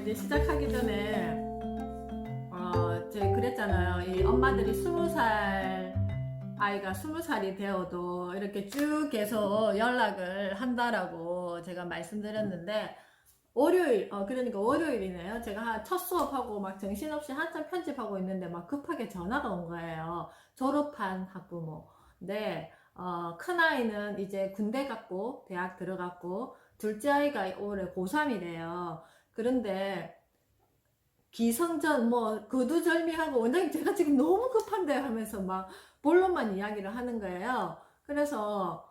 이제 시작하기 전에 제가 그랬잖아요. 이 엄마들이 20살 아이가 20살이 되어도 이렇게 쭉 계속 연락을 한다라고 제가 말씀드렸는데 월요일 그러니까 월요일이네요. 제가 첫 수업하고 막 정신없이 한참 편집하고 있는데 막 급하게 전화가 온 거예요. 졸업한 학부모. 네. 큰아이는 이제 군대 갔고 대학 들어갔고 둘째 아이가 올해 고3이래요. 그런데 기성전 뭐 거두절미하고 원장님 제가 지금 너무 급한데 하면서 막 본론만 이야기를 하는 거예요. 그래서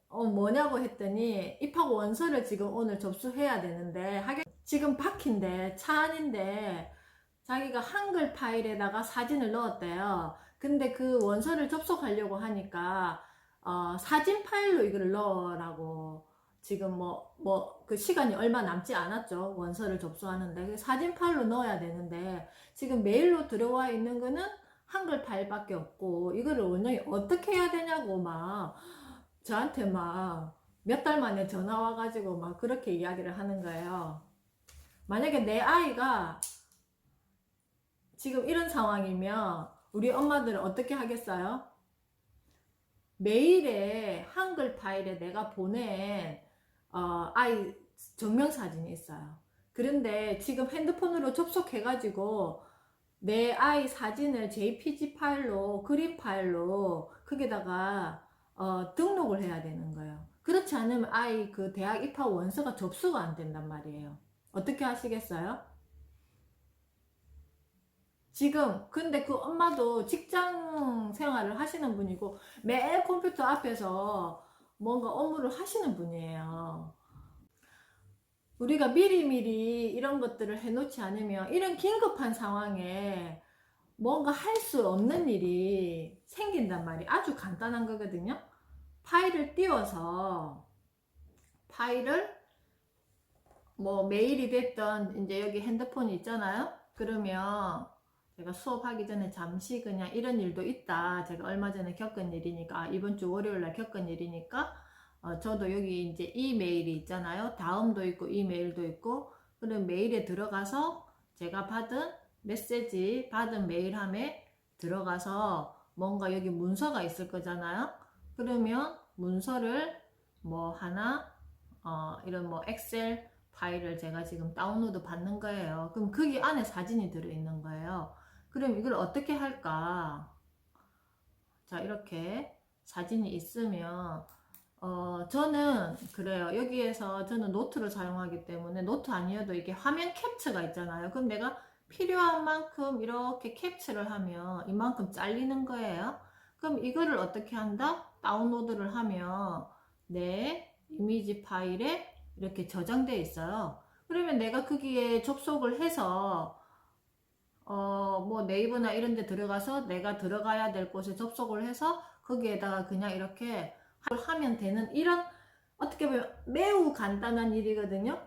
뭐냐고 했더니 입학 원서를 지금 오늘 접수해야 되는데 지금 바퀴인데 차 안인데 자기가 한글 파일에다가 사진을 넣었대요. 근데 그 원서를 접속하려고 하니까 사진 파일로 이걸 넣으라고 지금 그 시간이 얼마 남지 않았죠. 원서를 접수하는데 사진 파일로 넣어야 되는데 지금 메일로 들어와 있는 거는 한글 파일밖에 없고 이거를 원장이 어떻게 해야 되냐고 막 저한테 막 몇 달 만에 전화 와가지고 막 그렇게 이야기를 하는 거예요. 만약에 내 아이가 지금 이런 상황이면 우리 엄마들은 어떻게 하겠어요? 메일에 한글 파일에 내가 보낸 아이 증명사진이 있어요. 그런데 지금 핸드폰으로 접속해가지고 내 아이 사진을 JPG 파일로 그림 파일로 거기다가 등록을 해야 되는 거예요. 그렇지 않으면 아이 그 대학 입학 원서가 접수가 안 된단 말이에요. 어떻게 하시겠어요? 지금 근데 그 엄마도 직장 생활을 하시는 분이고 매일 컴퓨터 앞에서 뭔가 업무를 하시는 분이에요. 우리가 미리미리 이런 것들을 해놓지 않으면 이런 긴급한 상황에 뭔가 할 수 없는 일이 생긴단 말이에요. 아주 간단한 거거든요. 파일을 띄워서 파일을 뭐 메일이 됐던 이제 여기 핸드폰이 있잖아요. 그러면 제가 수업하기 전에 잠시 그냥 이런 일도 있다. 제가 얼마 전에 겪은 일이니까 이번 주 월요일 날 겪은 일이니까 저도 여기 이제 이메일이 있잖아요. 다음도 있고 이메일도 있고 그런 메일에 들어가서 제가 받은 메시지 받은 메일함에 들어가서 뭔가 여기 문서가 있을 거잖아요. 그러면 문서를 뭐 하나 이런 뭐 엑셀 파일을 제가 지금 다운로드 받는 거예요. 그럼 거기 안에 사진이 들어있는 거예요. 그럼 이걸 어떻게 할까? 자, 이렇게 사진이 있으면 저는 그래요. 여기에서 저는 노트를 사용하기 때문에 노트 아니어도 이게 화면 캡처가 있잖아요. 그럼 내가 필요한 만큼 이렇게 캡처를 하면 이만큼 잘리는 거예요. 그럼 이거를 어떻게 한다? 다운로드를 하면 내 이미지 파일에 이렇게 저장되어 있어요. 그러면 내가 거기에 접속을 해서 뭐 네이버나 이런 데 들어가서 내가 들어가야 될 곳에 접속을 해서 거기에다가 그냥 이렇게 하면 되는 이런 어떻게 보면 매우 간단한 일이거든요.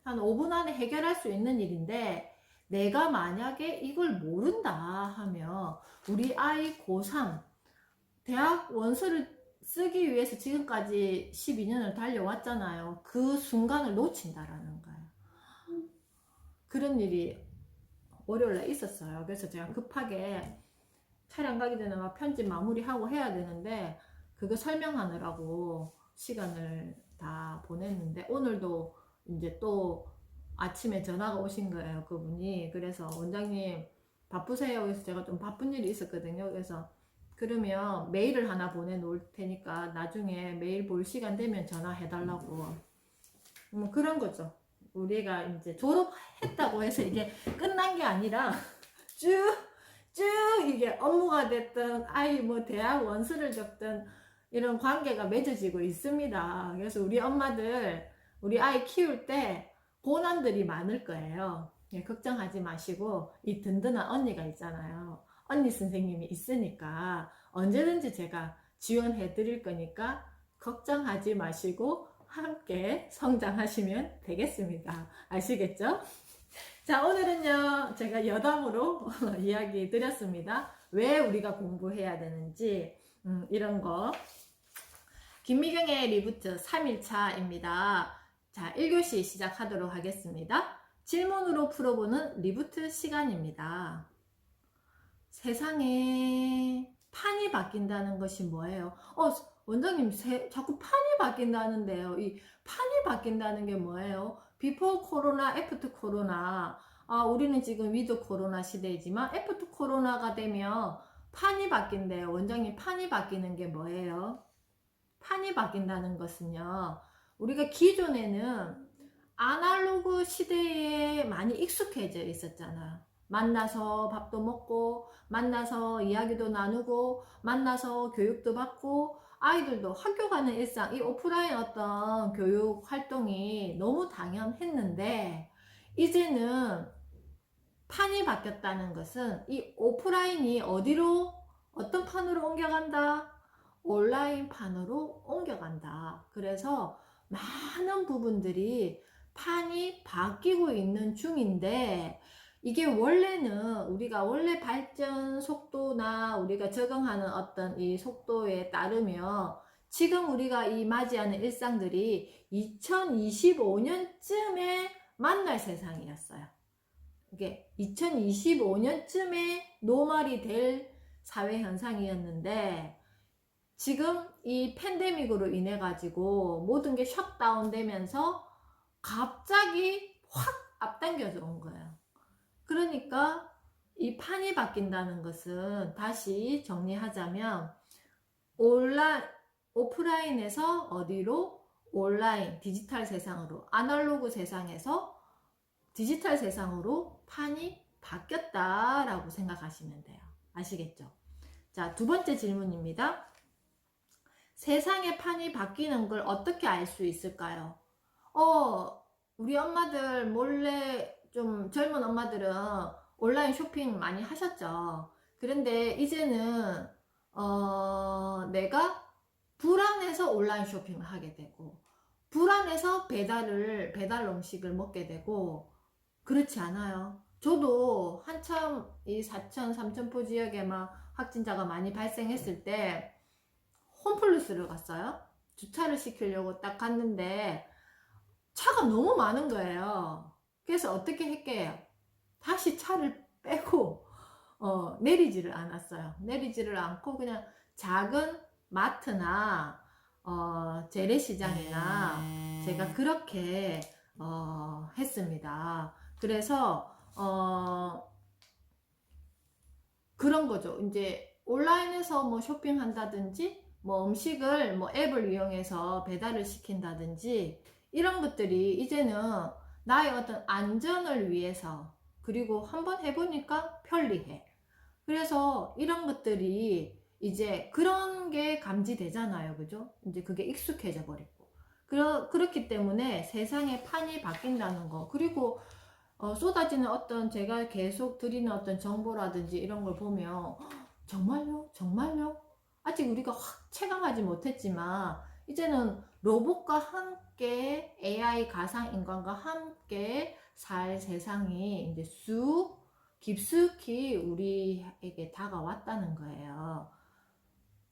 한 5분 안에 해결할 수 있는 일인데 내가 만약에 이걸 모른다 하면 우리 아이 고3 대학 원서를 쓰기 위해서 지금까지 12년을 달려왔잖아요. 그 순간을 놓친다라는 거예요. 그런 일이 월요일에 있었어요. 그래서 제가 급하게 촬영 가기 전에 막 편집 마무리하고 해야 되는데 그거 설명하느라고 시간을 다 보냈는데 오늘도 이제 또 아침에 전화가 오신 거예요. 그분이. 그래서 원장님 바쁘세요? 그래서 제가 좀 바쁜 일이 있었거든요. 그래서 그러면 메일을 하나 보내놓을 테니까 나중에 메일 볼 시간 되면 전화해 달라고. 뭐 그런 거죠. 우리가 이제 졸업했다고 해서 이게 끝난 게 아니라 쭉 이게 업무가 됐든 아이 뭐 대학 원서를 적든 이런 관계가 맺어지고 있습니다. 그래서 우리 엄마들 우리 아이 키울 때 고난들이 많을 거예요. 예, 걱정하지 마시고 이 든든한 언니가 있잖아요. 언니 선생님이 있으니까 언제든지 제가 지원해 드릴 거니까 걱정하지 마시고 함께 성장하시면 되겠습니다. 아시겠죠? 자, 오늘은요, 제가 여담으로 이야기 드렸습니다. 왜 우리가 공부해야 되는지, 이런 거. 김미경의 리부트 3일차입니다. 자, 1교시 시작하도록 하겠습니다. 질문으로 풀어보는 리부트 시간입니다. 세상에 판이 바뀐다는 것이 뭐예요? 원장님 자꾸 판이 바뀐다는데요. 이 판이 바뀐다는 게 뭐예요? 비포 코로나, 애프터 코로나. 우리는 지금 위드 코로나 시대이지만 애프터 코로나가 되면 판이 바뀐대요. 원장님 판이 바뀌는 게 뭐예요? 판이 바뀐다는 것은요. 우리가 기존에는 아날로그 시대에 많이 익숙해져 있었잖아요. 만나서 밥도 먹고, 만나서 이야기도 나누고, 만나서 교육도 받고, 아이들도 학교 가는 일상, 이 오프라인 어떤 교육 활동이 너무 당연했는데, 이제는 판이 바뀌었다는 것은 이 오프라인이 어디로, 어떤 판으로 옮겨간다? 온라인 판으로 옮겨간다. 그래서 많은 부분들이 판이 바뀌고 있는 중인데, 이게 원래는 우리가 원래 발전 속도나 우리가 적응하는 어떤 이 속도에 따르면 지금 우리가 이 맞이하는 일상들이 2025년쯤에 만날 세상이었어요. 이게 2025년쯤에 노멀이 될 사회 현상이었는데, 지금 이 팬데믹으로 인해 가지고 모든 게 셧다운 되면서 갑자기 확 앞당겨져 온 거예요. 그러니까 이 판이 바뀐다는 것은, 다시 정리하자면, 오프라인에서 어디로? 온라인, 디지털 세상으로, 아날로그 세상에서 디지털 세상으로 판이 바뀌었다라고 생각하시면 돼요. 아시겠죠? 자, 두 번째 질문입니다. 세상의 판이 바뀌는 걸 어떻게 알 수 있을까요? 우리 엄마들 몰래, 좀 젊은 엄마들은 온라인 쇼핑 많이 하셨죠. 그런데 이제는 내가 불안해서 온라인 쇼핑을 하게 되고, 불안해서 배달 음식을 먹게 되고, 그렇지 않아요? 저도 한참 이 사천, 삼천포 지역에 막 확진자가 많이 발생했을 때 홈플러스를 갔어요. 주차를 시키려고 딱 갔는데 차가 너무 많은 거예요. 그래서 어떻게 했게요? 다시 차를 빼고 내리지를 않았어요. 내리지를 않고 그냥 작은 마트나 재래시장이나 제가 그렇게 했습니다. 그래서 그런 거죠. 이제 온라인에서 뭐 쇼핑한다든지, 뭐 음식을 뭐 앱을 이용해서 배달을 시킨다든지, 이런 것들이 이제는 나의 어떤 안전을 위해서, 그리고 한번 해보니까 편리해. 그래서 이런 것들이 이제 그런 게 감지되잖아요. 그죠? 이제 그게 익숙해져 버리고. 그렇기 때문에 세상의 판이 바뀐다는 거. 그리고 쏟아지는 어떤, 제가 계속 드리는 어떤 정보라든지 이런 걸 보면, 정말요? 정말요? 아직 우리가 확 체감하지 못했지만 이제는 로봇과 함께, AI 가상인간과 함께 살 세상이 이제 쑥 깊숙이 우리에게 다가왔다는 거예요.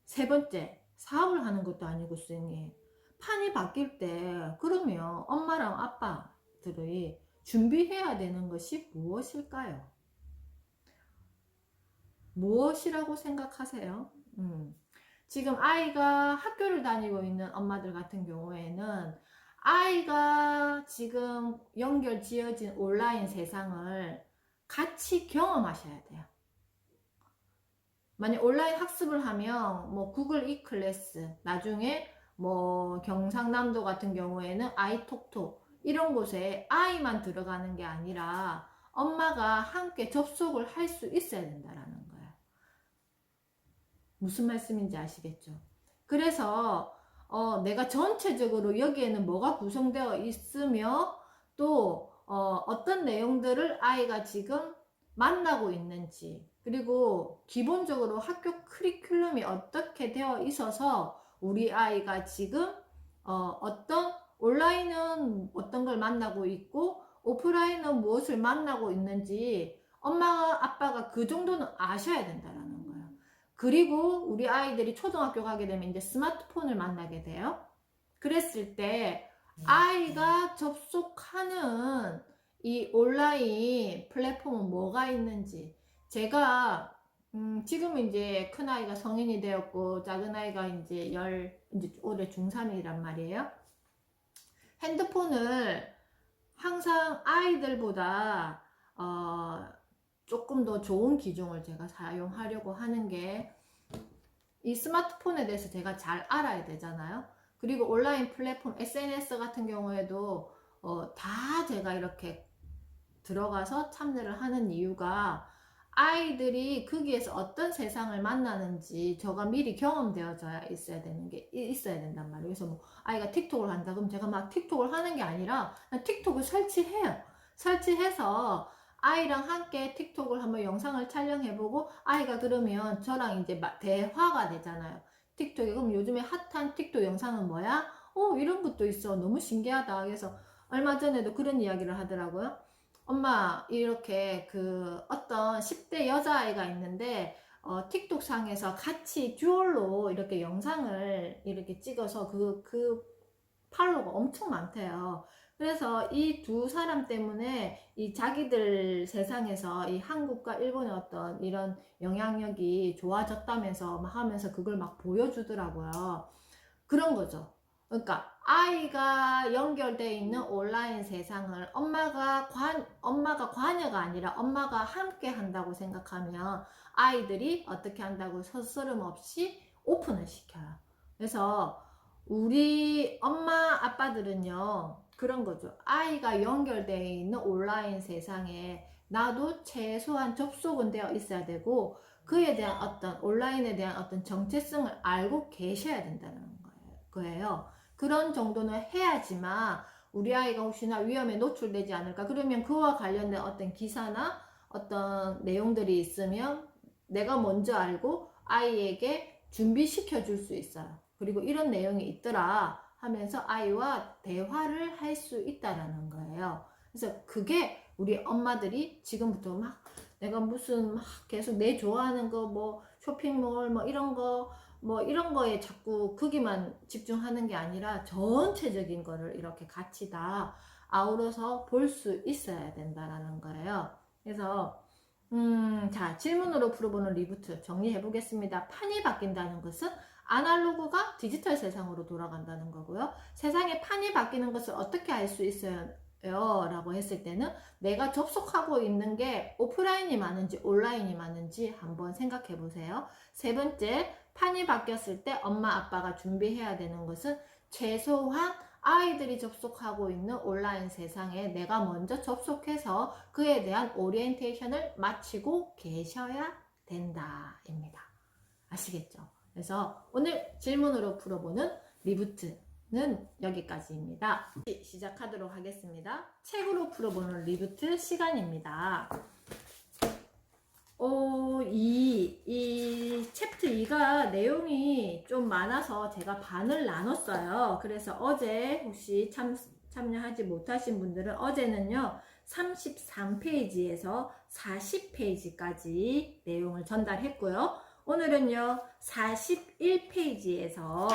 세 번째, 사업을 하는 것도 아니고 쌤이 판이 바뀔 때, 그러면 엄마랑 아빠들이 준비해야 되는 것이 무엇일까요? 무엇이라고 생각하세요? 지금 아이가 학교를 다니고 있는 엄마들 같은 경우에는 아이가 지금 연결 지어진 온라인 세상을 같이 경험하셔야 돼요. 만약 온라인 학습을 하면 뭐 구글 이클래스, 나중에 뭐 경상남도 같은 경우에는 아이톡톡, 이런 곳에 아이만 들어가는 게 아니라 엄마가 함께 접속을 할 수 있어야 된다라는 거예요. 무슨 말씀인지 아시겠죠? 그래서 내가 전체적으로 여기에는 뭐가 구성되어 있으며, 또 어떤 내용들을 아이가 지금 만나고 있는지, 그리고 기본적으로 학교 커리큘럼이 어떻게 되어 있어서 우리 아이가 지금 어떤, 온라인은 어떤 걸 만나고 있고 오프라인은 무엇을 만나고 있는지 엄마 아빠가 그 정도는 아셔야 된다라는 거예요. 그리고 우리 아이들이 초등학교 가게 되면 이제 스마트폰을 만나게 돼요. 그랬을 때 아이가 접속하는 이 온라인 플랫폼은 뭐가 있는지. 제가 지금 이제 큰아이가 성인이 되었고 작은아이가 이제 이제 올해 중3이란 말이에요. 핸드폰을 항상 아이들보다 조금 더 좋은 기종을 제가 사용하려고 하는 게, 이 스마트폰에 대해서 제가 잘 알아야 되잖아요. 그리고 온라인 플랫폼 SNS 같은 경우에도 다 제가 이렇게 들어가서 참여를 하는 이유가, 아이들이 거기에서 어떤 세상을 만나는지 저가 미리 경험되어져야 있어야 된단 말이에요. 그래서 뭐 아이가 틱톡을 한다 그럼 제가 막 틱톡을 하는 게 아니라 그냥 틱톡을 설치해요. 설치해서 아이랑 함께 틱톡을 한번 영상을 촬영해보고, 아이가 그러면 저랑 이제 대화가 되잖아요. 틱톡에 그럼 요즘에 핫한 틱톡 영상은 뭐야? 이런 것도 있어. 너무 신기하다. 그래서 얼마 전에도 그런 이야기를 하더라고요. 엄마, 이렇게 그 어떤 10대 여자아이가 있는데 틱톡 상에서 같이 듀얼로 이렇게 영상을 이렇게 찍어서 그 팔로워가 엄청 많대요. 그래서 이 두 사람 때문에 이 자기들 세상에서 이 한국과 일본의 어떤 이런 영향력이 좋아졌다면서 막 하면서 그걸 막 보여주더라고요. 그런 거죠. 그러니까 아이가 연결되어 있는 온라인 세상을 엄마가 관여가 아니라 엄마가 함께 한다고 생각하면 아이들이 어떻게 한다고 서스름 없이 오픈을 시켜요. 그래서 우리 엄마 아빠들은요, 그런 거죠. 아이가 연결되어 있는 온라인 세상에 나도 최소한 접속은 되어 있어야 되고, 그에 대한 어떤 온라인에 대한 어떤 정체성을 알고 계셔야 된다는 거예요. 그런 정도는 해야지만 우리 아이가 혹시나 위험에 노출되지 않을까. 그러면 그와 관련된 어떤 기사나 어떤 내용들이 있으면 내가 먼저 알고 아이에게 준비시켜 줄 수 있어요. 그리고 이런 내용이 있더라 하면서 아이와 대화를 할 수 있다라는 거예요. 그래서 그게 우리 엄마들이 지금부터 막 내가 무슨 막 계속 내 좋아하는 거 뭐 쇼핑몰 뭐 이런 거에 자꾸 거기만 집중하는 게 아니라 전체적인 거를 이렇게 같이 다 아우러서 볼 수 있어야 된다라는 거예요. 그래서 자, 질문으로 풀어보는 리부트 정리해 보겠습니다. 판이 바뀐다는 것은 아날로그가 디지털 세상으로 돌아간다는 거고요. 세상에 판이 바뀌는 것을 어떻게 알 수 있어요? 라고 했을 때는 내가 접속하고 있는 게 오프라인이 많은지 온라인이 많은지 한번 생각해 보세요. 세 번째, 판이 바뀌었을 때 엄마 아빠가 준비해야 되는 것은 최소한 아이들이 접속하고 있는 온라인 세상에 내가 먼저 접속해서 그에 대한 오리엔테이션을 마치고 계셔야 된다입니다. 아시겠죠? 그래서 오늘 질문으로 풀어보는 리부트는 여기까지입니다. 시작하도록 하겠습니다. 책으로 풀어보는 리부트 시간입니다. 이 챕터 2가 내용이 좀 많아서 제가 반을 나눴어요. 그래서 어제 혹시 참여하지 못하신 분들은 어제는요 33페이지에서 40페이지까지 내용을 전달했고요. 오늘은요 41페이지에서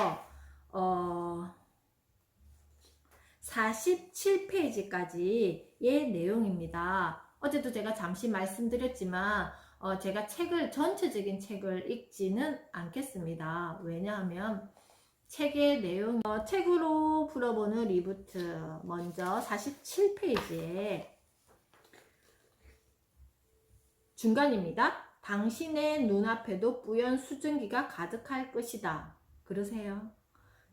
47페이지까지의 내용입니다. 어제도 제가 잠시 말씀드렸지만 제가 전체적인 책을 읽지는 않겠습니다. 왜냐하면 책의 내용, 책으로 풀어보는 리부트 먼저 47페이지에 중간입니다. 당신의 눈앞에도 뿌연 수증기가 가득할 것이다. 그러세요?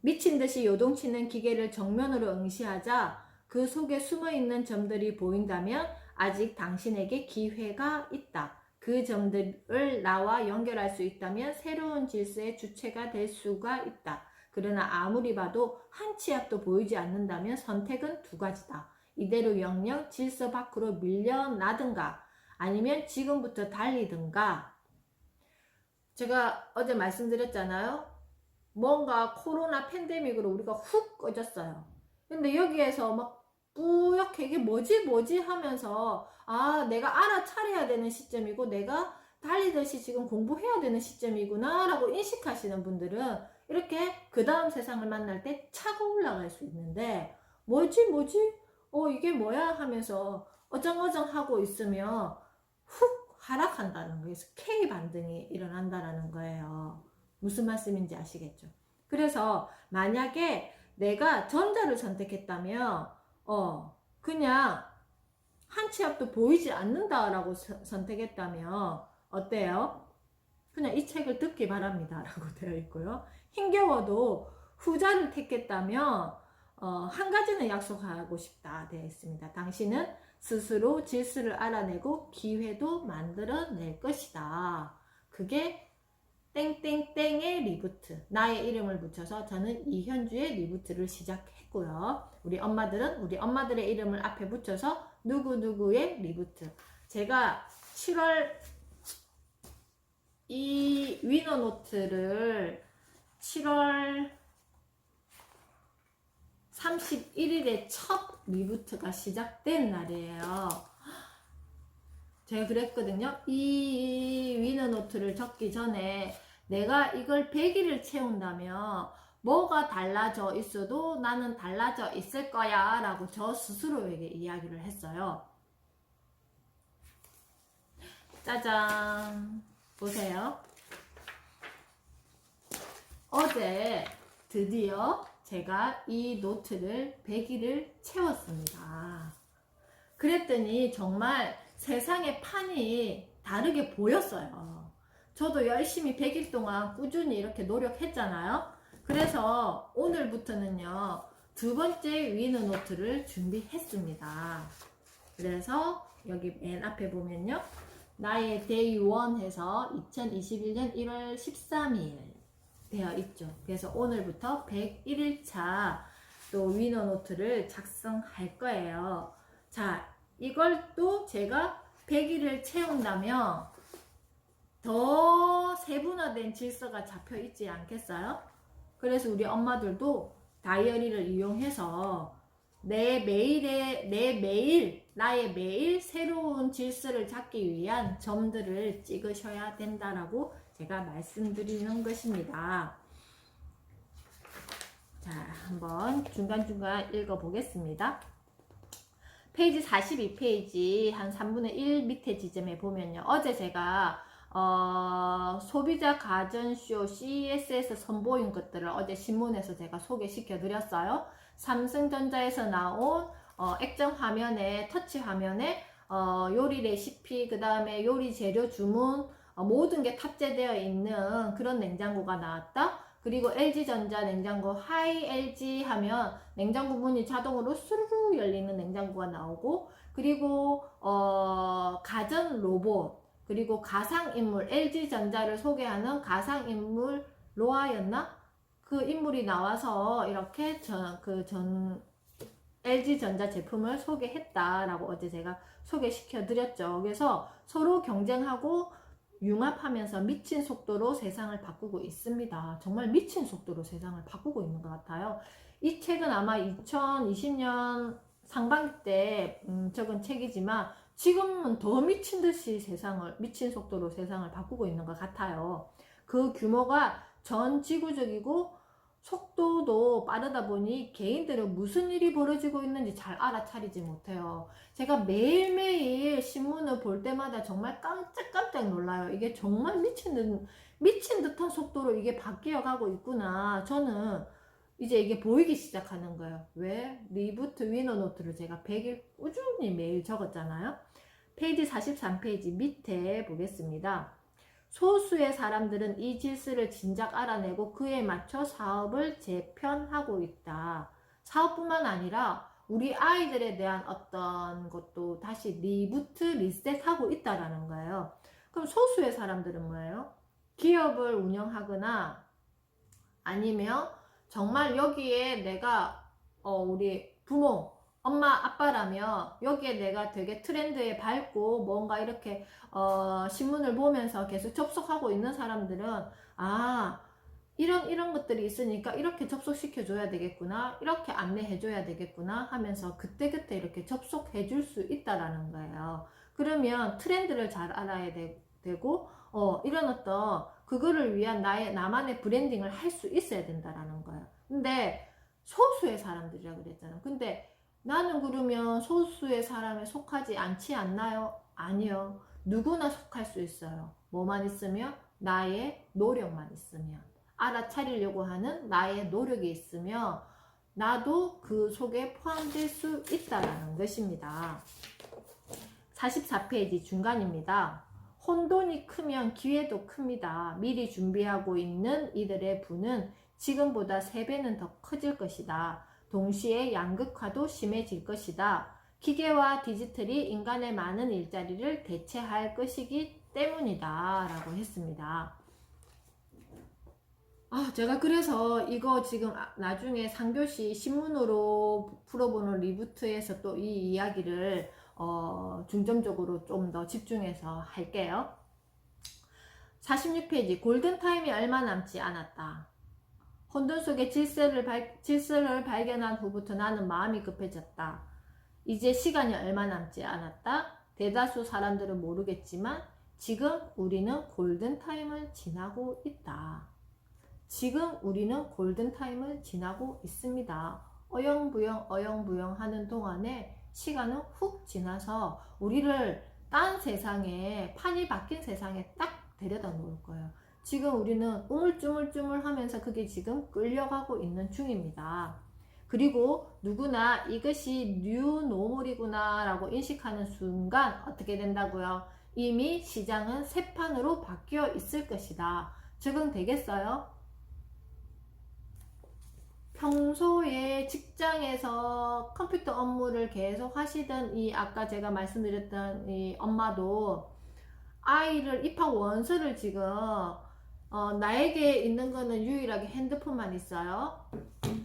미친듯이 요동치는 기계를 정면으로 응시하자 그 속에 숨어있는 점들이 보인다면 아직 당신에게 기회가 있다. 그 점들을 나와 연결할 수 있다면 새로운 질서의 주체가 될 수가 있다. 그러나 아무리 봐도 한 치 앞도 보이지 않는다면 선택은 두 가지다. 이대로 영영 질서 밖으로 밀려나든가 아니면 지금부터 달리든가. 제가 어제 말씀드렸잖아요. 뭔가 코로나 팬데믹으로 우리가 훅 꺼졌어요. 근데 여기에서 막 뿌옇게 이게 뭐지 하면서 내가 알아차려야 되는 시점이고 내가 달리듯이 지금 공부해야 되는 시점이구나 라고 인식하시는 분들은 이렇게 그 다음 세상을 만날 때 차고 올라갈 수 있는데 뭐지 이게 뭐야 하면서 어정어정하고 있으면 훅 하락한다는 거예요. K 반등이 일어난다는 거예요. 무슨 말씀인지 아시겠죠? 그래서 만약에 내가 전자를 선택했다면 그냥 한 치 앞도 보이지 않는다라고 선택했다면 어때요? 그냥 이 책을 듣기 바랍니다 라고 되어 있고요. 힘겨워도 후자를 택했다면 한 가지는 약속하고 싶다 되어 있습니다. 당신은 스스로 질서를 알아내고 기회도 만들어낼 것이다. 그게 땡땡땡의 리부트, 나의 이름을 붙여서 저는 이현주의 리부트를 시작했고요. 우리 엄마들은 우리 엄마들의 이름을 앞에 붙여서 누구누구의 리부트. 제가 7월 이 위너노트를 7월 31일에 첫 리부트가 시작된 날이에요. 제가 그랬거든요. 이 위너노트를 적기 전에 내가 이걸 100일을 채운다면 뭐가 달라져 있어도 나는 달라져 있을 거야 라고 저 스스로에게 이야기를 했어요. 짜잔, 보세요. 어제 드디어 제가 이 노트를 100일을 채웠습니다. 그랬더니 정말 세상의 판이 다르게 보였어요. 저도 열심히 100일 동안 꾸준히 이렇게 노력했잖아요. 그래서 오늘부터는요, 두 번째 위너 노트를 준비했습니다. 그래서 여기 맨 앞에 보면요, 나의 데이 1 해서 2021년 1월 13일 되어 있죠. 그래서 오늘부터 101일차 또 위너 노트를 작성할 거예요. 자, 이걸 또 제가 100일을 채운다면 더 세분화된 질서가 잡혀 있지 않겠어요? 그래서 우리 엄마들도 다이어리를 이용해서 나의 매일 새로운 질서를 잡기 위한 점들을 찍으셔야 된다라고 제가 말씀드리는 것입니다. 자, 한번 중간중간 읽어보겠습니다. 페이지 42페이지 한 3분의 1 밑에 지점에 보면요. 어제 제가 소비자 가전쇼 CES에서 선보인 것들을 어제 신문에서 제가 소개시켜 드렸어요. 삼성전자에서 나온 액정 화면에, 터치 화면에 요리 레시피, 그 다음에 요리 재료 주문, 모든 게 탑재되어 있는 그런 냉장고가 나왔다. 그리고 LG전자 냉장고 하이 LG 하면 냉장고 문이 자동으로 수르르 열리는 냉장고가 나오고, 그리고 가전 로봇, 그리고 가상인물, LG전자를 소개하는 가상인물 로아였나? 그 인물이 나와서 이렇게 LG전자 제품을 소개했다라고 어제 제가 소개시켜 드렸죠. 그래서 서로 경쟁하고 융합하면서 미친 속도로 세상을 바꾸고 있습니다. 정말 미친 속도로 세상을 바꾸고 있는 것 같아요. 이 책은 아마 2020년 상반기 때 적은 책이지만 지금은 더 미친 듯이 미친 속도로 세상을 바꾸고 있는 것 같아요. 그 규모가 전 지구적이고 속도도 빠르다 보니 개인들은 무슨 일이 벌어지고 있는지 잘 알아차리지 못해요. 제가 매일매일 신문을 볼 때마다 정말 깜짝깜짝 놀라요. 이게 정말 미친 듯한 속도로 이게 바뀌어 가고 있구나. 저는 이제 이게 보이기 시작하는 거예요. 왜? 리부트 위너 노트를 제가 100일 꾸준히 매일 적었잖아요. 페이지 43페이지 밑에 보겠습니다. 소수의 사람들은 이 질서를 진작 알아내고 그에 맞춰 사업을 재편하고 있다. 사업뿐만 아니라 우리 아이들에 대한 어떤 것도 다시 리부트, 리셋하고 있다라는 거예요. 그럼 소수의 사람들은 뭐예요? 기업을 운영하거나 아니면 정말 여기에 내가 우리 부모, 엄마, 아빠라면 여기에 내가 되게 트렌드에 밟고 뭔가 이렇게 신문을 보면서 계속 접속하고 있는 사람들은 이런 것들이 있으니까 이렇게 접속시켜 줘야 되겠구나, 이렇게 안내해 줘야 되겠구나 하면서 그때그때 이렇게 접속해 줄 수 있다라는 거예요. 그러면 트렌드를 잘 알아야 되고 이런 어떤 그거를 위한 나만의 브랜딩을 할 수 있어야 된다라는 거예요. 근데 소수의 사람들이라고 그랬잖아요. 근데 나는 그러면 소수의 사람에 속하지 않지 않나요? 아니요. 누구나 속할 수 있어요. 뭐만 있으면? 나의 노력만 있으면. 알아차리려고 하는 나의 노력이 있으면 나도 그 속에 포함될 수 있다는 것입니다. 44페이지 중간입니다. 혼돈이 크면 기회도 큽니다. 미리 준비하고 있는 이들의 부는 지금보다 3배는 더 커질 것이다. 동시에 양극화도 심해질 것이다. 기계와 디지털이 인간의 많은 일자리를 대체할 것이기 때문이다 라고 했습니다. 제가 그래서 이거 지금 나중에 3교시 신문으로 풀어보는 리부트에서 또 이 이야기를 중점적으로 좀 더 집중해서 할게요. 46페이지 골든타임이 얼마 남지 않았다. 혼돈 속의 질서를 발견한 후부터 나는 마음이 급해졌다. 이제 시간이 얼마 남지 않았다. 대다수 사람들은 모르겠지만 지금 우리는 골든타임을 지나고 있다. 지금 우리는 골든타임을 지나고 있습니다. 어영부영 하는 동안에 시간은 훅 지나서 우리를 딴 세상에, 판이 바뀐 세상에 딱 데려다 놓을 거예요. 지금 우리는 우물쭈물쭈물 하면서 그게 지금 끌려가고 있는 중입니다. 그리고 누구나 이것이 뉴노멀이구나 라고 인식하는 순간 어떻게 된다고요? 이미 시장은 새 판으로 바뀌어 있을 것이다. 적응되겠어요? 평소에 직장에서 컴퓨터 업무를 계속 하시던 이 아까 제가 말씀드렸던 이 엄마도 아이를 입학 원서를 지금 나에게 있는 거는 유일하게 핸드폰만 있어요.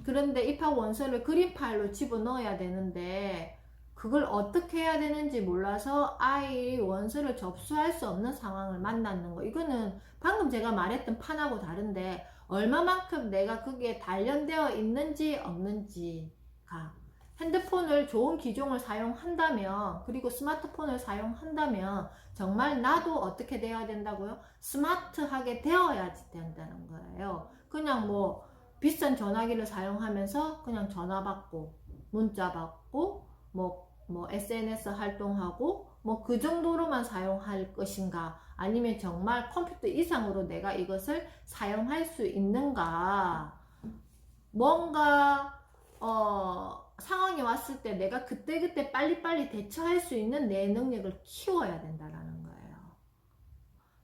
그런데 입학 원서를 그림 파일로 집어넣어야 되는데 그걸 어떻게 해야 되는지 몰라서 아이 원서를 접수할 수 없는 상황을 만났는 거. 이거는 방금 제가 말했던 판하고 다른데 얼마만큼 내가 그게 단련되어 있는지 없는지가, 핸드폰을 좋은 기종을 사용한다면, 그리고 스마트폰을 사용한다면 정말 나도 어떻게 되어야 된다고요? 스마트하게 되어야 된다는 거예요. 그냥 뭐 비싼 전화기를 사용하면서 그냥 전화 받고 문자 받고 뭐 SNS 활동하고 뭐 그 정도로만 사용할 것인가, 아니면 정말 컴퓨터 이상으로 내가 이것을 사용할 수 있는가, 뭔가 상황이 왔을 때 내가 그때그때 빨리빨리 대처할 수 있는 내 능력을 키워야 된다라는 거예요.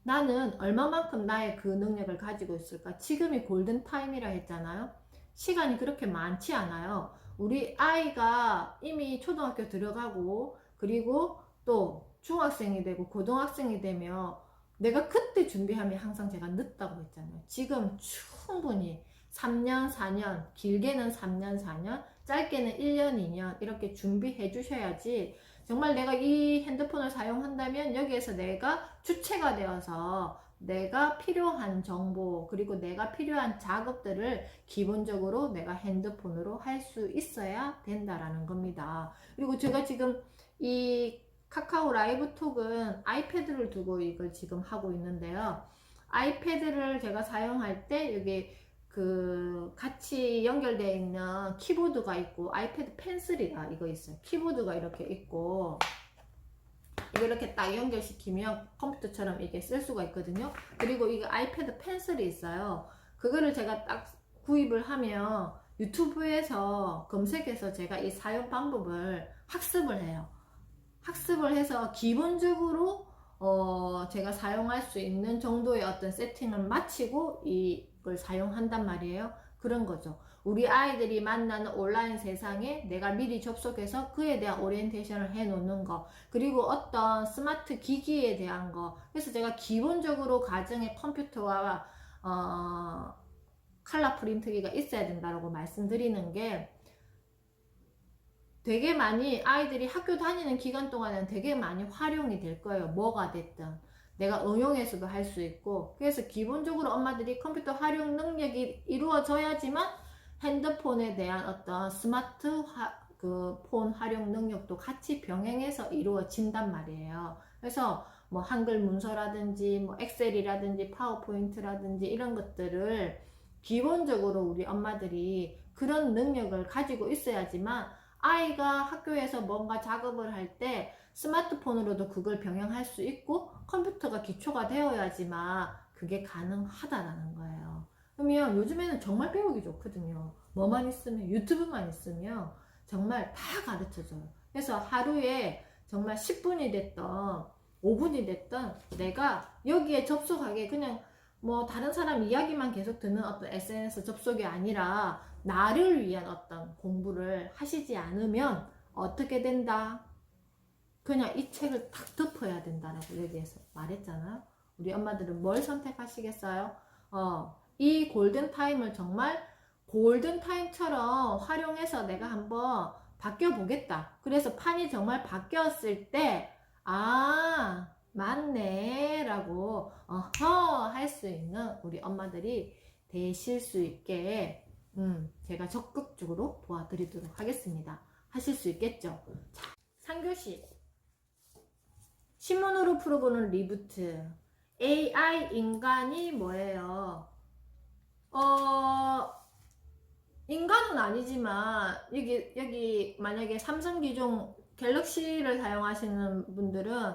나는 얼마만큼 나의 그 능력을 가지고 있을까? 지금이 골든타임이라 했잖아요. 시간이 그렇게 많지 않아요. 우리 아이가 이미 초등학교 들어가고 그리고 또 중학생이 되고 고등학생이 되면 내가 그때 준비하면 항상 제가 늦다고 했잖아요. 지금 충분히 3년, 4년, 길게는 3년, 4년, 짧게는 1년, 2년 이렇게 준비해 주셔야지 정말 내가 이 핸드폰을 사용한다면 여기에서 내가 주체가 되어서 내가 필요한 정보 그리고 내가 필요한 작업들을 기본적으로 내가 핸드폰으로 할 수 있어야 된다라는 겁니다. 그리고 제가 지금 이 카카오 라이브 톡은 아이패드를 두고 이걸 지금 하고 있는데요. 아이패드를 제가 사용할 때 여기 그 같이 연결되어 있는 키보드가 있고 아이패드 펜슬이라 이거 있어요. 키보드가 이렇게 있고 이거 이렇게 딱 연결시키면 컴퓨터처럼 이게 쓸 수가 있거든요. 그리고 이거 아이패드 펜슬이 있어요. 그거를 제가 딱 구입을 하면 유튜브에서 검색해서 제가 이 사용 방법을 학습을 해요. 학습을 해서 기본적으로 제가 사용할 수 있는 정도의 어떤 세팅을 마치고 이걸 사용한단 말이에요. 그런 거죠. 우리 아이들이 만나는 온라인 세상에 내가 미리 접속해서 그에 대한 오리엔테이션을 해 놓는 거, 그리고 어떤 스마트 기기에 대한 거. 그래서 제가 기본적으로 가정에 컴퓨터와 컬러 프린트기가 있어야 된다고 말씀드리는 게, 되게 많이 아이들이 학교 다니는 기간 동안에는 되게 많이 활용이 될 거예요. 뭐가 됐든 내가 응용해서도 할 수 있고. 그래서 기본적으로 엄마들이 컴퓨터 활용 능력이 이루어져야지만 핸드폰에 대한 어떤 폰 활용 능력도 같이 병행해서 이루어진단 말이에요. 그래서 뭐 한글 문서라든지 뭐 엑셀이라든지 파워포인트라든지 이런 것들을 기본적으로 우리 엄마들이 그런 능력을 가지고 있어야지만 아이가 학교에서 뭔가 작업을 할 때 스마트폰으로도 그걸 병행할 수 있고 컴퓨터가 기초가 되어야지만 그게 가능하다라는 거예요. 그러면 요즘에는 정말 배우기 좋거든요. 뭐만 있으면, 유튜브만 있으면 정말 다 가르쳐줘요. 그래서 하루에 정말 10분이 됐던 5분이 됐던 내가 여기에 접속하게, 그냥 뭐 다른 사람 이야기만 계속 듣는 어떤 SNS 접속이 아니라 나를 위한 어떤 공부를 하시지 않으면 어떻게 된다? 그냥 이 책을 탁 덮어야 된다라고 여기에서 말했잖아요. 우리 엄마들은 뭘 선택하시겠어요? 이 골든타임을 정말 골든타임처럼 활용해서 내가 한번 바뀌어 보겠다. 그래서 판이 정말 바뀌었을 때, 아, 맞네 라고 어허 할 수 있는 우리 엄마들이 되실 수 있게 제가 적극적으로 도와드리도록 하겠습니다. 하실 수 있겠죠? 자, 3교시 신문으로 풀어보는 리부트. AI 인간이 뭐예요? 인간은 아니지만 여기 만약에 삼성 기종 갤럭시를 사용하시는 분들은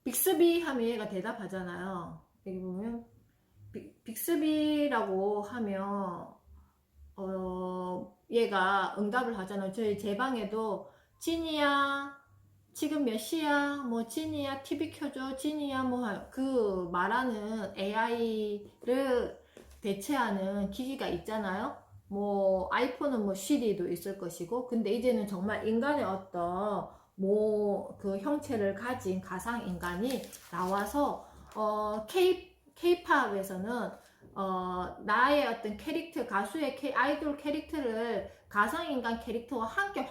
빅스비 하면 얘가 대답하잖아요. 여기 보면 빅스비라고 하면 얘가 응답을 하잖아요. 제 방에도 지니야 지금 몇 시야? 뭐 지니야 TV 켜줘. 지니야 뭐 그 말하는 AI를 대체하는 기기가 있잖아요. 뭐 아이폰은 뭐 시리도 있을 것이고, 근데 이제는 정말 인간의 어떤 뭐 그 형체를 가진 가상 인간이 나와서 K-팝에서는 나의 어떤 캐릭터, 가수의 아이돌 캐릭터를 가상인간 캐릭터와 함께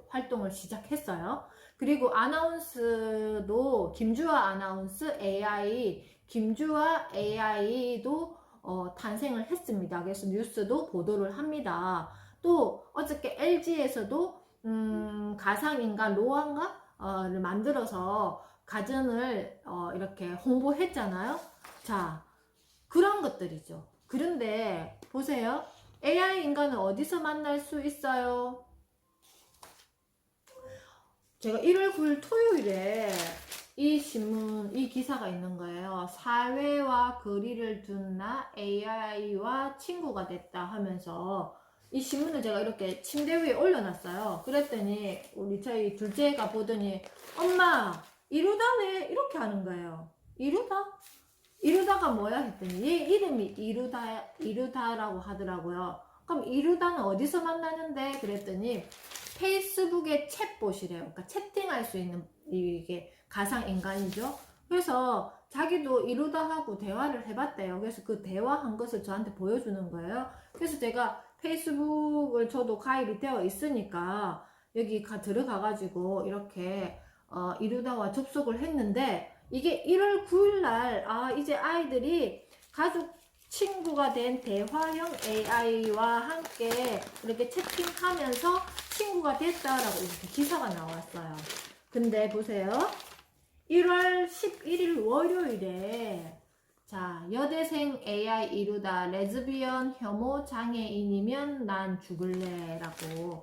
활동을 시작했어요. 그리고 아나운스도 김주아 아나운스 AI, 김주아 AI도 탄생을 했습니다. 그래서 뉴스도 보도를 합니다. 또 어저께 LG에서도 가상인간 로아인가를 만들어서 가전을 이렇게 홍보했잖아요. 자, 그런 것들이죠. 그런데 보세요. AI 인간은 어디서 만날 수 있어요? 제가 1월 9일 토요일에 이 신문, 이 기사가 있는 거예요. 사회와 거리를 둔 나 AI와 친구가 됐다 하면서 이 신문을 제가 이렇게 침대 위에 올려놨어요. 그랬더니 우리 저희 둘째가 보더니 엄마 이루다네 이렇게 하는 거예요. 이루다? 이루다가 뭐야 했더니 얘 이름이 이루다라고 하더라고요. 그럼 이루다는 어디서 만나는데? 그랬더니 페이스북의 챗봇이래요. 그러니까 채팅할 수 있는 이게 가상 인간이죠. 그래서 자기도 이루다하고 대화를 해봤대요. 그래서 그 대화한 것을 저한테 보여주는 거예요. 그래서 제가 페이스북을 저도 가입이 되어 있으니까 여기 들어가가지고 이렇게 이루다와 접속을 했는데, 이게 1월 9일날 이제 아이들이 가족 친구가 된 대화형 AI와 함께 이렇게 채팅하면서 친구가 됐다라고 이렇게 기사가 나왔어요. 근데 보세요. 1월 11일 월요일에 자, 여대생 AI 이루다 레즈비언 혐오 장애인이면 난 죽을래 라고,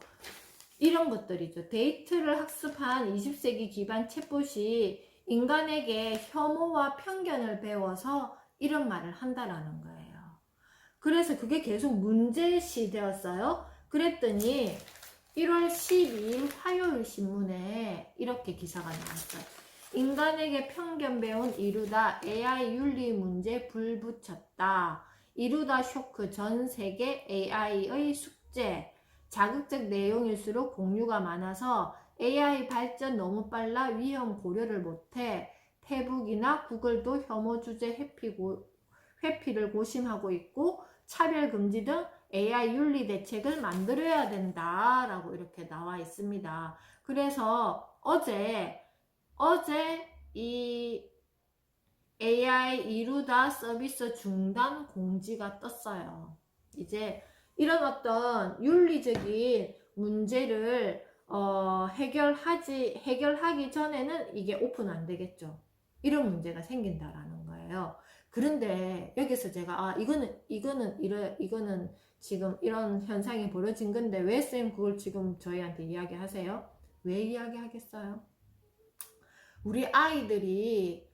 이런 것들이죠. 데이트를 학습한 20세기 기반 챗봇이 인간에게 혐오와 편견을 배워서 이런 말을 한다라는 거예요. 그래서 그게 계속 문제시 되었어요. 그랬더니 1월 12일 화요일 신문에 이렇게 기사가 나왔어요. 인간에게 편견 배운 이루다 AI 윤리 문제 불 붙였다. 이루다 쇼크 전 세계 AI의 숙제. 자극적 내용일수록 공유가 많아서 AI 발전 너무 빨라 위험 고려를 못해. 페북이나 구글도 혐오 주제 회피를 고심하고 있고 차별 금지 등 AI 윤리 대책을 만들어야 된다라고 이렇게 나와 있습니다. 그래서 어제 이 AI 이루다 서비스 중단 공지가 떴어요. 이제 이런 어떤 윤리적인 문제를 해결하기 전에는 이게 오픈 안 되겠죠. 이런 문제가 생긴다라는 거예요. 그런데 여기서 제가 이거는 지금 이런 현상이 벌어진 건데 왜 쌤 그걸 지금 저희한테 이야기하세요? 왜 이야기하겠어요? 우리 아이들이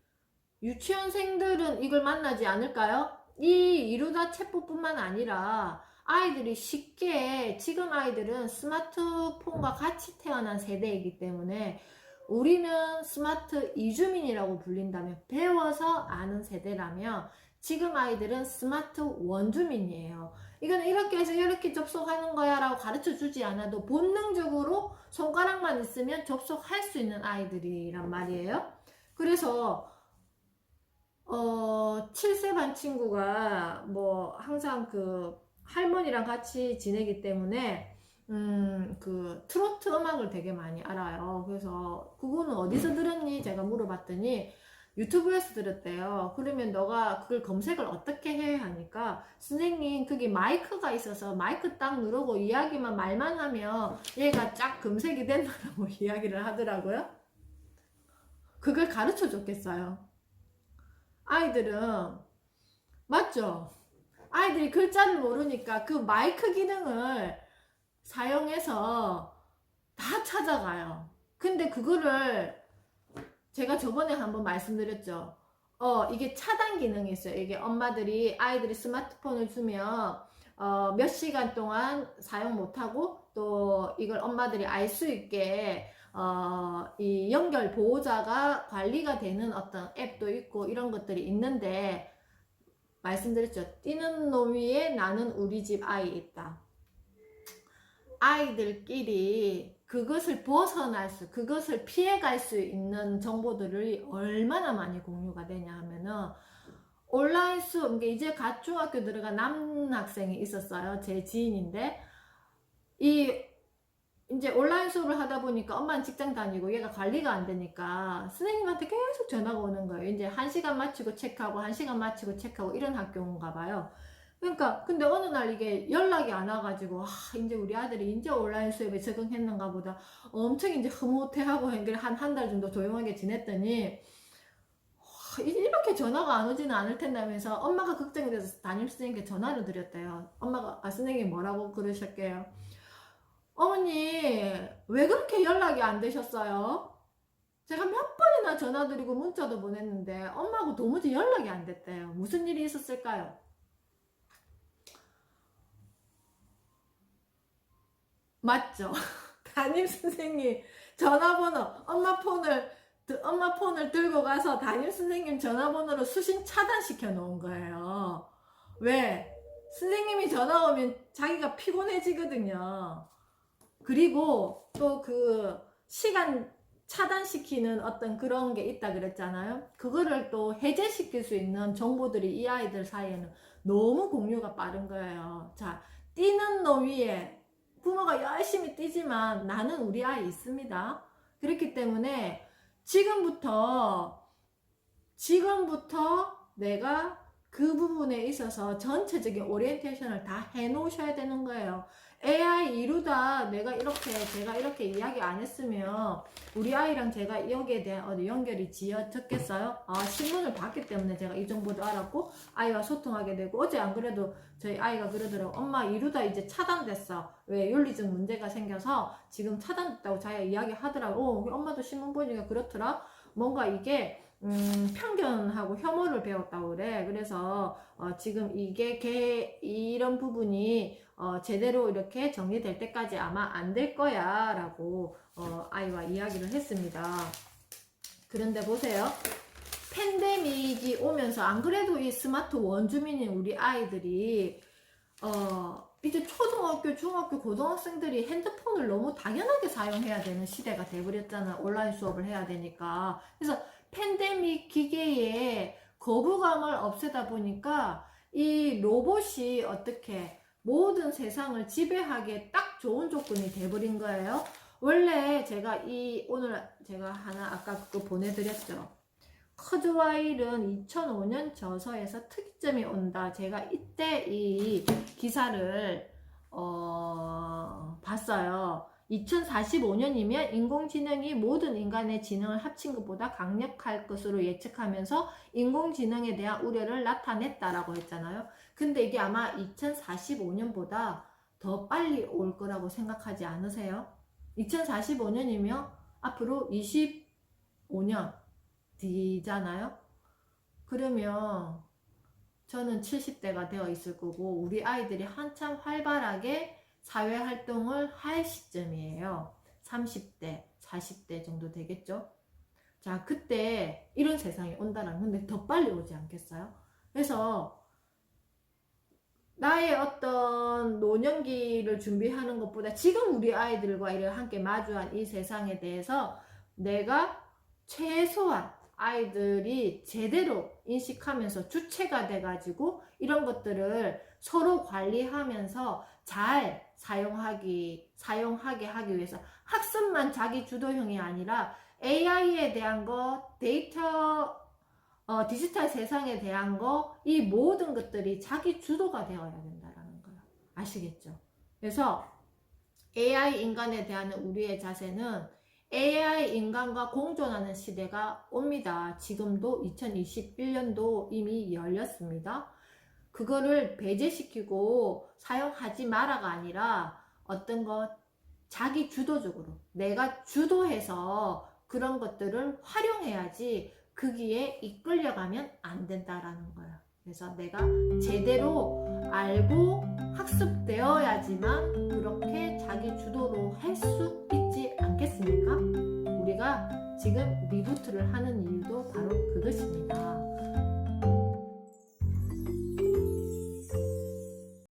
유치원생들은 이걸 만나지 않을까요? 이 이루다 체포뿐만 아니라 아이들이 쉽게 지금 아이들은 스마트폰과 같이 태어난 세대이기 때문에 우리는 스마트 이주민이라고 불린다면 배워서 아는 세대라면 지금 아이들은 스마트 원주민이에요. 이거는 이렇게 해서 이렇게 접속하는 거야 라고 가르쳐 주지 않아도 본능적으로 손가락만 있으면 접속할 수 있는 아이들이란 말이에요. 그래서 7세 반 친구가 뭐 항상 그 할머니랑 같이 지내기 때문에 그 트로트 음악을 되게 많이 알아요. 그래서 그거는 어디서 들었니? 제가 물어봤더니 유튜브에서 들었대요. 그러면 너가 그걸 검색을 어떻게 해? 하니까 선생님 그게 마이크가 있어서 마이크 딱 누르고 이야기만 말만 하면 얘가 쫙 검색이 된다고 이야기를 하더라고요. 그걸 가르쳐 줬겠어요. 아이들은 맞죠? 아이들이 글자를 모르니까 그 마이크 기능을 사용해서 다 찾아가요. 근데 그거를 제가 저번에 한번 말씀드렸죠. 이게 차단 기능이 있어요. 이게 엄마들이 아이들이 스마트폰을 주면 몇 시간 동안 사용 못하고 또 이걸 엄마들이 알 수 있게 이 연결 보호자가 관리가 되는 어떤 앱도 있고 이런 것들이 있는데 말씀드렸죠. 뛰는 놈 위에 나는 우리 집 아이 있다. 아이들끼리 그것을 그것을 피해갈 수 있는 정보들이 얼마나 많이 공유가 되냐 하면은 온라인 수업, 그러니까 이제 갓 중학교 들어간 남학생이 있었어요. 제 지인인데 이제 온라인 수업을 하다 보니까 엄마는 직장 다니고 얘가 관리가 안 되니까 선생님한테 계속 전화가 오는 거예요. 이제 1시간 마치고 체크하고 1시간 마치고 체크하고 이런 학교인가 봐요. 그러니까 근데 어느 날 이게 연락이 안 와가지고 이제 우리 아들이 이제 온라인 수업에 적응했는가 보다 엄청 이제 흐뭇해하고 한 달 정도 조용하게 지냈더니 이렇게 전화가 안 오지는 않을 텐데 하면서 엄마가 걱정이 돼서 담임선생님께 전화를 드렸대요. 엄마가 선생님 뭐라고 그러셨게요? 어머니 왜 그렇게 연락이 안 되셨어요? 제가 몇 번이나 전화드리고 문자도 보냈는데 엄마하고 도무지 연락이 안 됐대요. 무슨 일이 있었을까요? 맞죠? 담임선생님 전화번호 엄마 폰을 들고 가서 담임선생님 전화번호로 수신 차단시켜 놓은 거예요. 왜? 선생님이 전화 오면 자기가 피곤해지거든요. 그리고 또 그 시간 차단시키는 어떤 그런 게 있다 그랬잖아요. 그거를 또 해제시킬 수 있는 정보들이 이 아이들 사이에는 너무 공유가 빠른 거예요. 자, 뛰는 놈 위에 부모가 열심히 뛰지만 나는 우리 아이 있습니다. 그렇기 때문에 지금부터 내가 그 부분에 있어서 전체적인 오리엔테이션을 다 해놓으셔야 되는 거예요. AI 이루다 제가 이렇게 이야기 안 했으면 우리 아이랑 제가 여기에 대한 어디 연결이 지어졌겠어요? 신문을 봤기 때문에 제가 이 정보도 알았고 아이와 소통하게 되고 어제 안 그래도 저희 아이가 그러더라고. 엄마 이루다 이제 차단됐어. 왜? 윤리적 문제가 생겨서 지금 차단됐다고 자기가 이야기 하더라고. 엄마도 신문 보니까 그렇더라. 뭔가 이게 편견하고 혐오를 배웠다고 그래. 그래서 지금 이런 부분이 제대로 이렇게 정리될 때까지 아마 안 될 거야 라고 아이와 이야기를 했습니다. 그런데 보세요. 팬데믹이 오면서 안 그래도 이 스마트 원주민인 우리 아이들이 이제 초등학교, 중학교, 고등학생들이 핸드폰을 너무 당연하게 사용해야 되는 시대가 돼버렸잖아. 온라인 수업을 해야 되니까. 그래서 팬데믹 기계에 거부감을 없애다 보니까 이 로봇이 어떻게 모든 세상을 지배하기에 딱 좋은 조건이 돼버린 거예요. 원래 오늘 제가 하나 아까 그거 보내드렸죠. 커즈와일은 2005년 저서에서 특이점이 온다. 제가 이때 이 기사를 봤어요. 2045년이면 인공지능이 모든 인간의 지능을 합친 것보다 강력할 것으로 예측하면서 인공지능에 대한 우려를 나타냈다라고 했잖아요. 근데 이게 아마 2045년보다 더 빨리 올 거라고 생각하지 않으세요? 2045년이면 앞으로 25년 뒤잖아요. 그러면 저는 70대가 되어 있을 거고 우리 아이들이 한참 활발하게 사회활동을 할 시점이에요. 30대, 40대 정도 되겠죠? 자, 그때 이런 세상이 온다라는 건데 더 빨리 오지 않겠어요? 그래서 나의 어떤 노년기를 준비하는 것보다 지금 우리 아이들과 이를 함께 마주한 이 세상에 대해서 내가 최소한 아이들이 제대로 인식하면서 주체가 돼가지고 이런 것들을 서로 관리하면서 잘 사용하게 하기 위해서 학습만 자기 주도형이 아니라 AI에 대한 거, 디지털 세상에 대한 거, 이 모든 것들이 자기 주도가 되어야 된다는 거예요. 아시겠죠? 그래서 AI 인간에 대한 우리의 자세는 AI 인간과 공존하는 시대가 옵니다. 지금도 2021년도 이미 열렸습니다. 그거를 배제시키고 사용하지 마라가 아니라 어떤 것 자기 주도적으로 내가 주도해서 그런 것들을 활용해야지 거기에 이끌려가면 안 된다라는 거야. 그래서 내가 제대로 알고 학습되어야지만 그렇게 자기 주도로 할 수 있지 않겠습니까? 우리가 지금 리부트를 하는